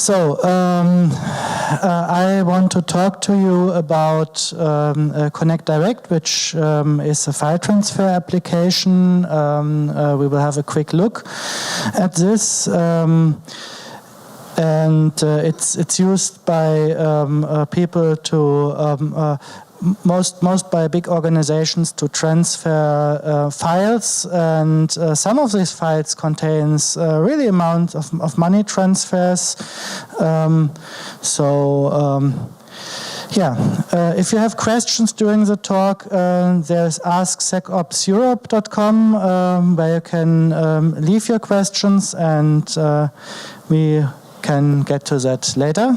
I want to talk to you about Connect Direct, which is a file transfer application. We will have a quick look at this. It's used by people to most by big organizations to transfer files, and some of these files contains really amount of money transfers. If you have questions during the talk, there's SecOpsEurope.com where you can leave your questions, and we can get to that later.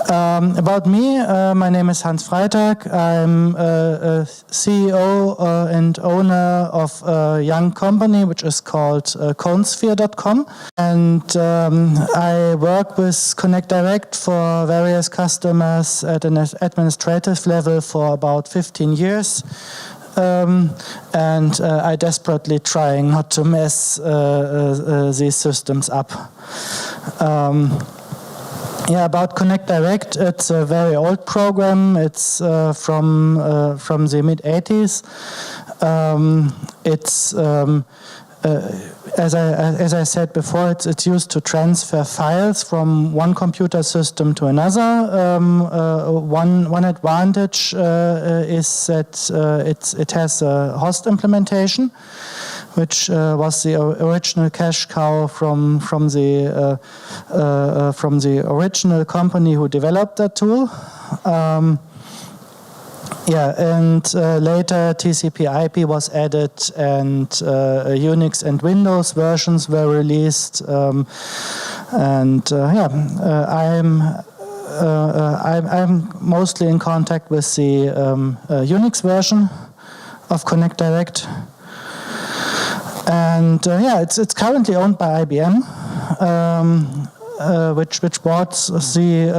About me, my name is Hans Freitag. I'm a CEO and owner of a young company which is called Consphere.com, and I work with Connect Direct for various customers at an administrative level for about 15 years. I desperately trying not to mess these systems up. About Connect Direct, it's a very old program. It's from the mid-80s. As I said before, it's used to transfer files from one computer system to another. One advantage is that it has a host implementation, which was the original cash cow from the original company who developed that tool. Later TCP/IP was added, and Unix and Windows versions were released. I'm mostly in contact with the Unix version of Connect Direct. It's currently owned by IBM, which bought the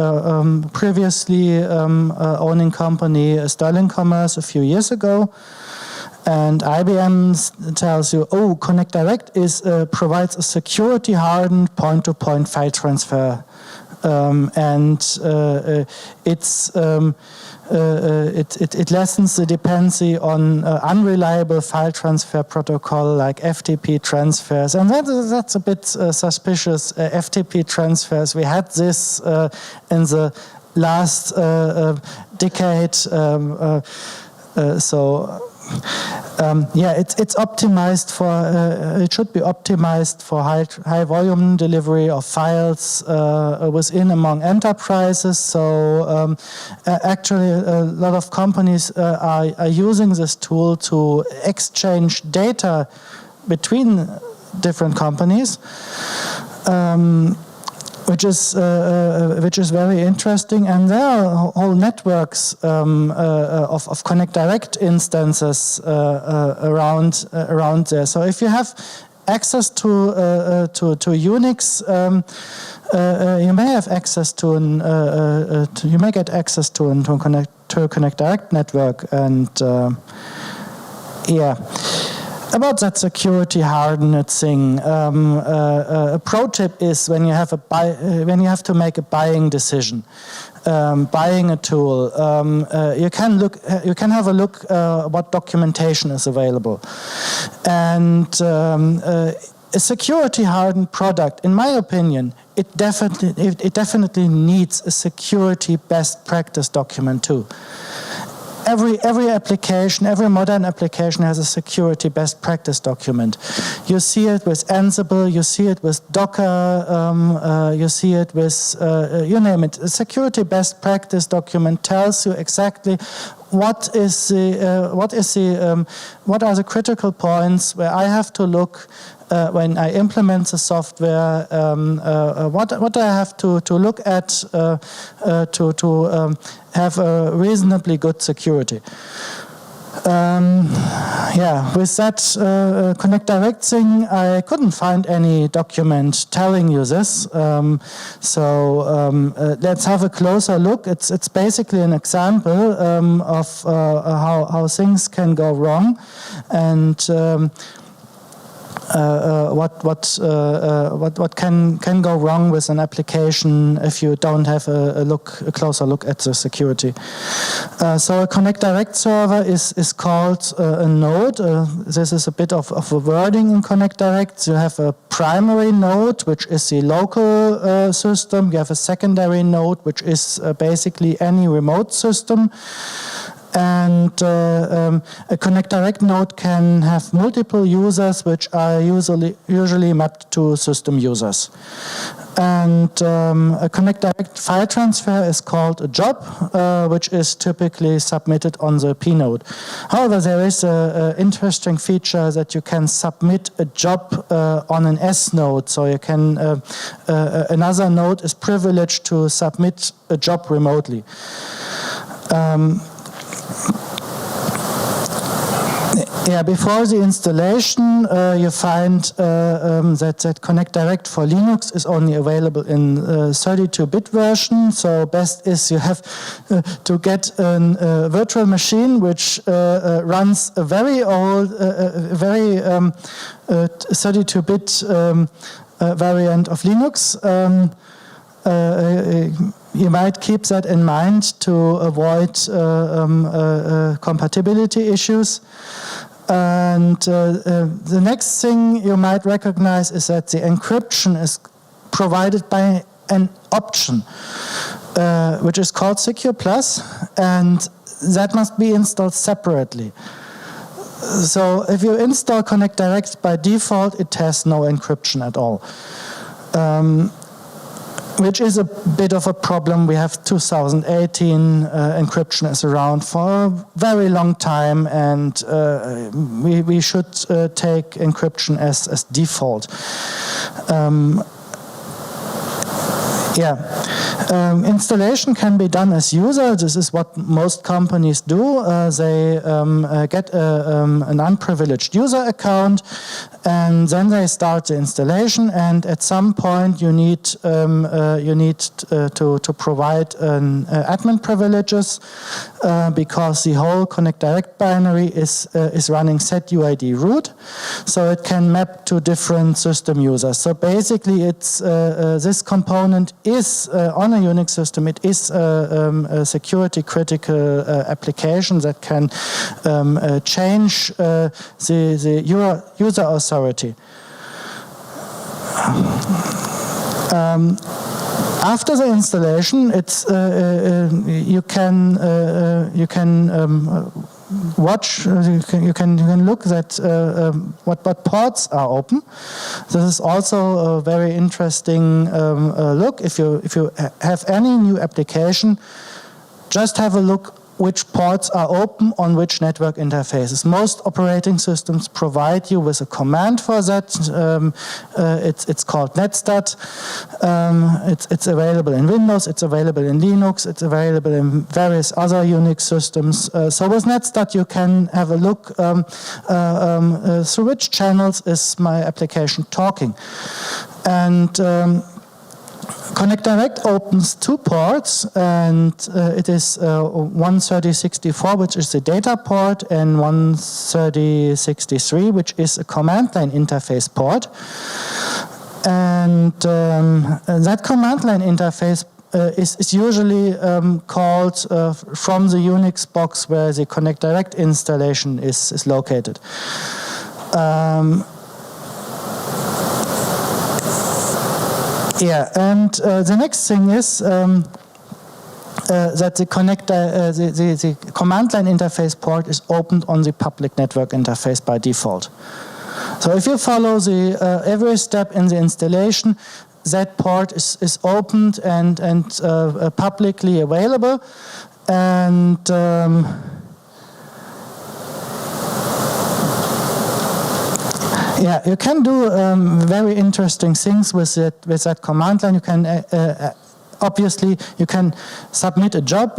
previously owning company Sterling Commerce a few years ago. And IBM tells you, Connect Direct provides a security-hardened point-to-point file transfer. It lessens the dependency on unreliable file transfer protocol like FTP transfers, and that's a bit suspicious. FTP transfers, we had this in the last decade. It's optimized for. It should be optimized for high volume delivery of files among enterprises. So actually, a lot of companies are using this tool to exchange data between different companies. Which is very interesting, and there are whole networks of Connect Direct instances around there. So if you have access to Unix, you may have access to you may get access to a Connect Direct network, and About that security hardened thing, a pro tip is when you have to make a buying decision, buying a tool, you can have a look what documentation is available, and a security hardened product, in my opinion, it definitely needs a security best practice document too. Every application, every modern application has a security best practice document. You see it with Ansible, you see it with Docker, you see it with, you name it. A security best practice document tells you exactly what are the critical points where I have to look when I implement the software, what I have to look at to have a reasonably good security. With that Connect Direct thing, I couldn't find any document telling you this. Let's have a closer look. It's basically an example of how things can go wrong, and what can go wrong with an application if you don't have a closer look at the security. So a Connect Direct server is called a node. This is a bit of a wording in Connect Direct. You have a primary node, which is the local system. You have a secondary node, which is basically any remote system. And a Connect Direct node can have multiple users, which are usually mapped to system users. And a Connect Direct file transfer is called a job, which is typically submitted on the P node. However, there is an interesting feature that you can submit a job on an S node. So you can another node is privileged to submit a job remotely. Yeah, before the installation, you find that Connect Direct for Linux is only available in 32-bit version. So best is you have to get a virtual machine which runs a very old, very 32-bit variant of Linux. You might keep that in mind to avoid compatibility issues. And the next thing you might recognize is that the encryption is provided by an option, which is called Secure Plus, and that must be installed separately. So if you install Connect Direct by default, it has no encryption at all. Which is a bit of a problem. We have 2018, encryption is around for a very long time, and we should take encryption as default. Installation can be done as user. This is what most companies do. They get an unprivileged user account, and then they start the installation. And at some point, you need to provide admin privileges because the whole Connect Direct binary is running setuid root, so it can map to different system users. So basically, it's this component is on a Unix system. It is a security critical application that can change the user authority. After the installation, it's you can watch. You can look at what ports are open. This is also a very interesting look. If you have any new application, just have a look which ports are open on which network interfaces. Most operating systems provide you with a command for that. It's called netstat. It's available in Windows, it's available in Linux, it's available in various other Unix systems. So with netstat you can have a look through which channels is my application talking. And Connect Direct opens two ports, and it is 13064, which is the data port, and 13063, which is a command line interface port. And that command line interface is usually called from the Unix box where the Connect Direct installation is located. The next thing is that the command line interface port is opened on the public network interface by default. So if you follow the every step in the installation, that port is opened and publicly available, and you can do very interesting things with that command line. You can obviously you can submit a job.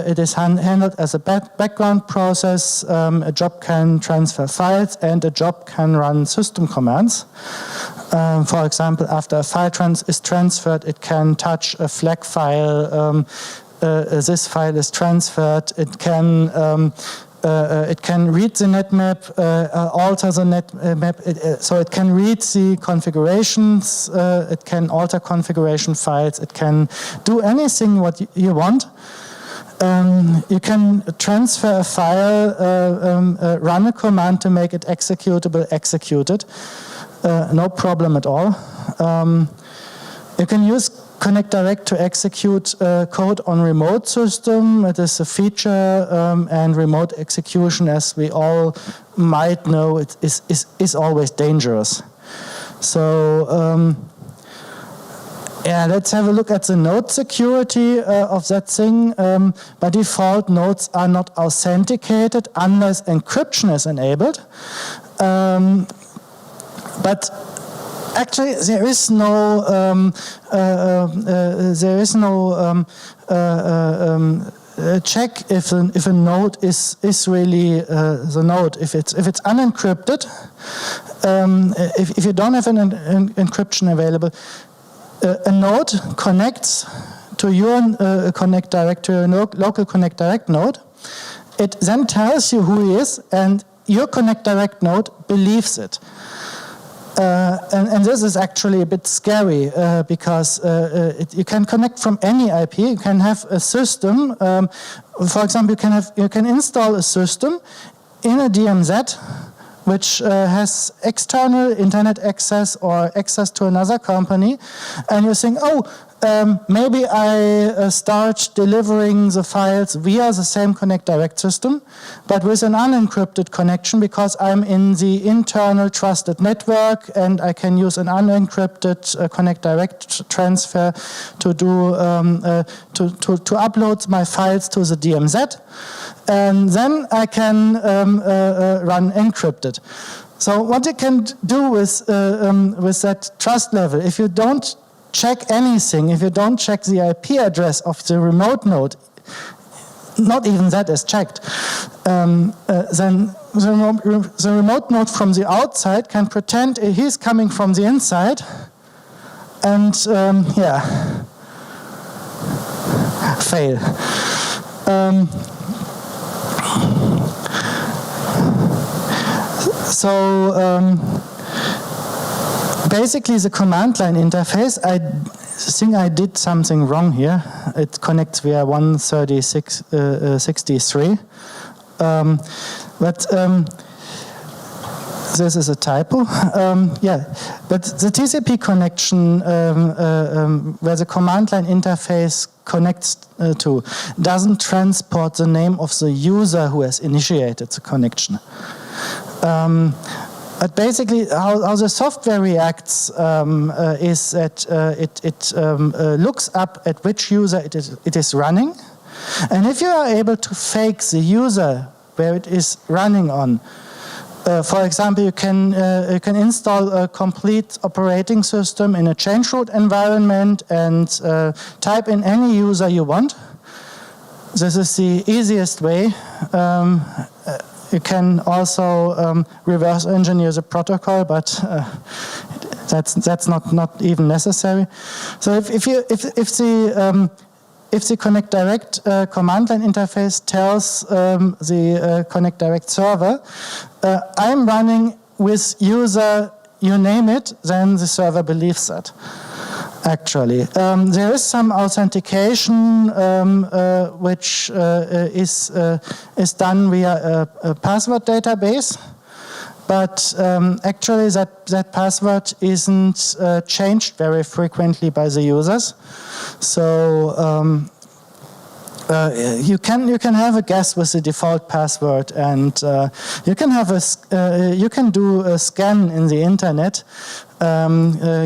It is handled as a background process. A job can transfer files, and a job can run system commands. For example, after a file is transferred, it can touch a flag file. This file is transferred. It can It can read the net map, alter the net map, so it can read the configurations, it can alter configuration files, it can do anything what you want. You can transfer a file, run a command to make it executable, execute it. No problem at all. You can use Connect Direct to execute code on remote system. It is a feature, and remote execution, as we all might know, it is always dangerous. So yeah, let's have a look at the node security of that thing. By default, nodes are not authenticated unless encryption is enabled. But actually, there is no check if a node is really the node. If it's unencrypted, if you don't have an encryption available, a node connects to your Connect Direct, to your local Connect Direct node. It then tells you who he is, and your Connect Direct node believes it. And this is actually a bit scary because you can connect from any IP. You can have a system. For example, you can install a system in a DMZ which has external internet access or access to another company, and you think, oh, maybe I start delivering the files via the same Connect Direct system, but with an unencrypted connection, because I'm in the internal trusted network and I can use an unencrypted Connect Direct transfer to do to upload my files to the DMZ, and then I can run encrypted. So what you can do with that trust level, if you don't check anything, if you don't check the IP address of the remote node, not even that is checked, then the remote node from the outside can pretend he's coming from the inside, and fail. Basically, the command line interface, I think I did something wrong here. It connects via 136.63. But this is a typo. But the TCP connection where the command line interface connects to doesn't transport the name of the user who has initiated the connection. But basically, how the software reacts is that it looks up at which user it is running, and if you are able to fake the user where it is running on, for example, you can install a complete operating system in a change root environment and type in any user you want. This is the easiest way. You can also reverse engineer the protocol, but that's not even necessary. So if the Connect Direct command line interface tells the Connect Direct server, I'm running with user, you name it, then the server believes that. Actually, there is some authentication which is done via a password database, but actually that password isn't changed very frequently by the users. So you can have a guess with the default password, and you can do a scan in the internet,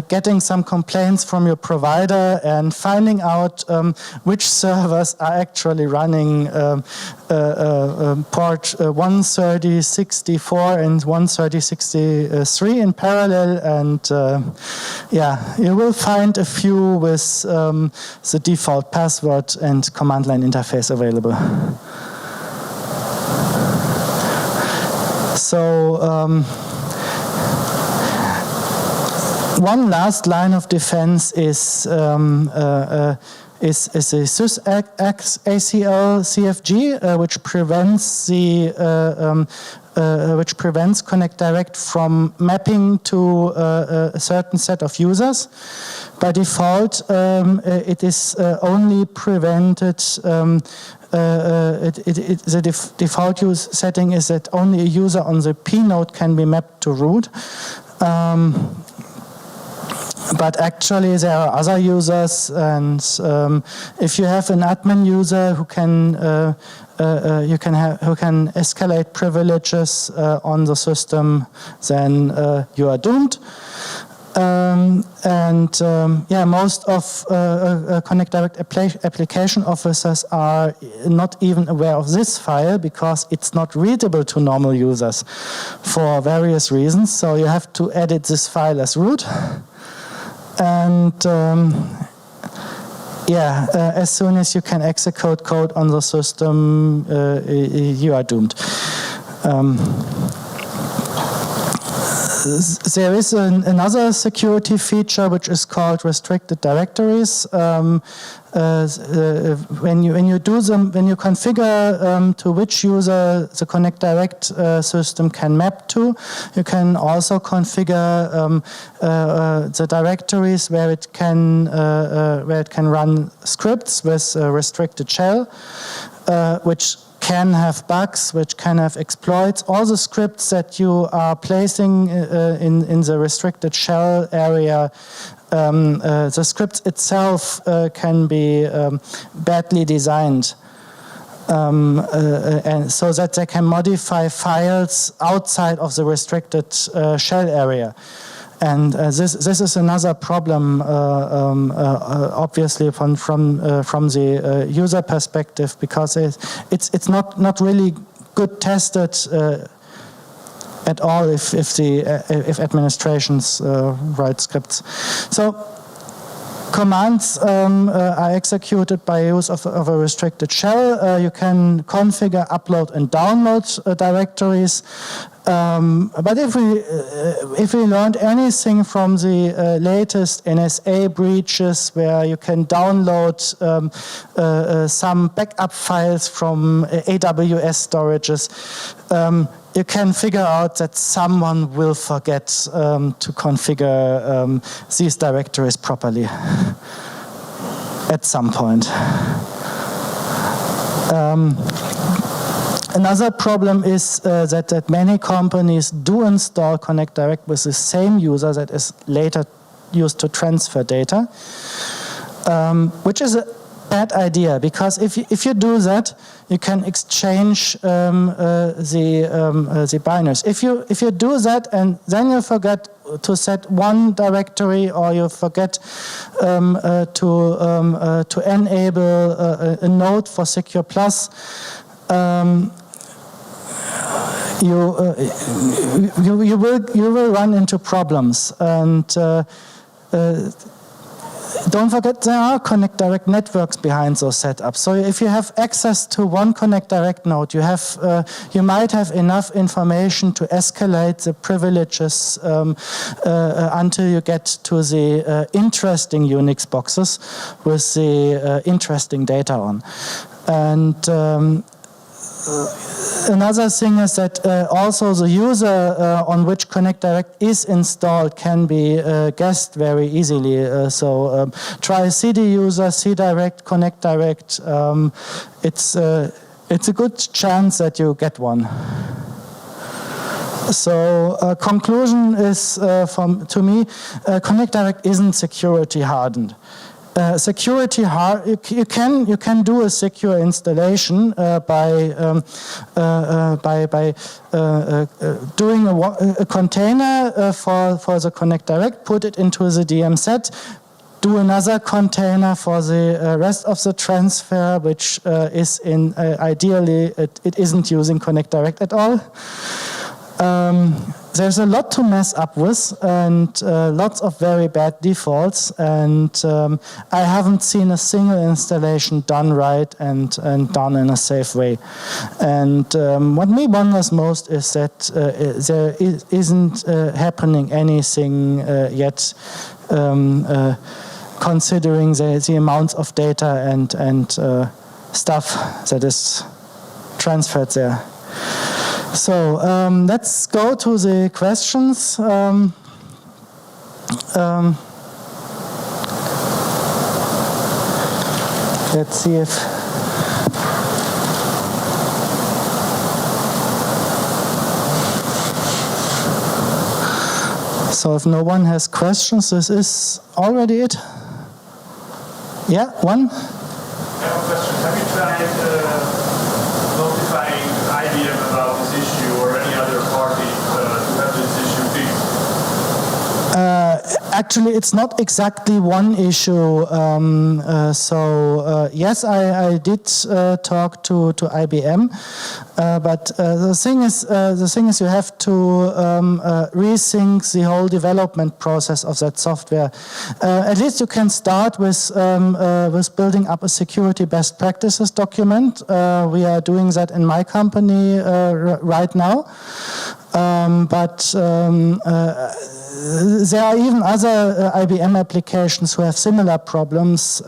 getting some complaints from your provider and finding out which servers are actually running port 130.64 and 130.63 in parallel, and you will find a few with the default password and command line interface available. So one last line of defense is is a sys-ACL CFG, which prevents Connect Direct from mapping to a certain set of users. By default, it is only prevented. The default use setting is that only a user on the P node can be mapped to root. But actually, there are other users, and if you have an admin user who can who can escalate privileges on the system, then you are doomed. Most of Connect Direct application officers are not even aware of this file because it's not readable to normal users for various reasons. So you have to edit this file as root. And as soon as you can execute code on the system, you are doomed. There is another security feature which is called restricted directories. When you configure to which user the Connect Direct system can map to, you can also configure the directories where it can run scripts with a restricted shell, which can have bugs, which can have exploits. All the scripts that you are placing in the restricted shell area, the script itself can be badly designed. And so that they can modify files outside of the restricted shell area. And this is another problem, obviously from the user perspective, because it's not really good tested at all if administrations write scripts. So commands are executed by use of a restricted shell. You can configure upload and download directories. But if we learned anything from the latest NSA breaches, where you can download some backup files from AWS storages, you can figure out that someone will forget to configure these directories properly at some point. Another problem is that many companies do install Connect Direct with the same user that is later used to transfer data, which is a bad idea, because if you do that, you can exchange the binaries. If you do that and then you forget to set one directory, or you forget to enable a node for Secure Plus, you will run into problems. And don't forget, there are Connect Direct networks behind those setups. So if you have access to one Connect Direct node, you might have enough information to escalate the privileges until you get to the interesting Unix boxes with the interesting data on. And another thing is that also the user on which Connect Direct is installed can be guessed very easily. So try CD user, cdirect, Connect Direct. It's a good chance that you get one. So conclusion is, to me, Connect Direct isn't security hardened. You can do a secure installation by doing a container for the Connect Direct, put it into the DM set, do another container for the rest of the transfer, which is ideally it isn't using Connect Direct at all. There's a lot to mess up with, and lots of very bad defaults, and I haven't seen a single installation done right and done in a safe way. And what me wonders most is that there isn't happening anything yet considering the amounts of data and stuff that is transferred there. So let's go to the questions. Let's see if so. If no one has questions, this is already it. Yeah, one. I have a question. Have you tried notifying IBM about this issue or any other party to have this issue fixed? Actually, it's not exactly one issue. Yes, I did talk to IBM, but the thing is, you have to rethink the whole development process of that software. At least you can start with building up a security best practices document. We are doing that in my company right now, there are even other IBM applications who have similar problems.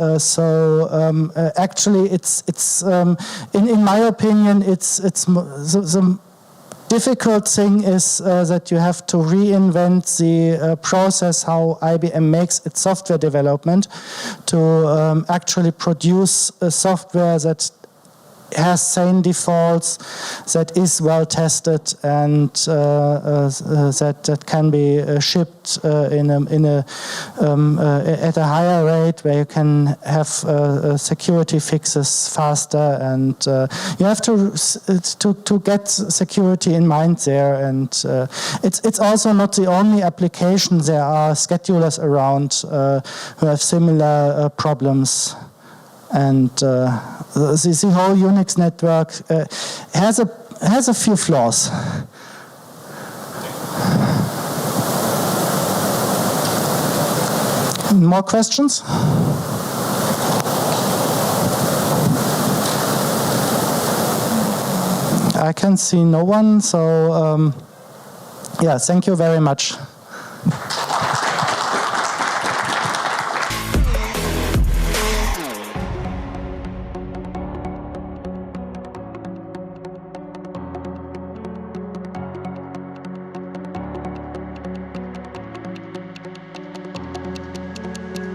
Actually, it's in my opinion, the difficult thing is that you have to reinvent the process how IBM makes its software development to actually produce a software that has sane defaults, that is well tested, and that can be shipped at a higher rate, where you can have security fixes faster, and you have to get security in mind there. And it's also not the only application. There are schedulers around who have similar problems. And the whole Unix network has a few flaws. More questions? I can see no one, so yeah, thank you very much.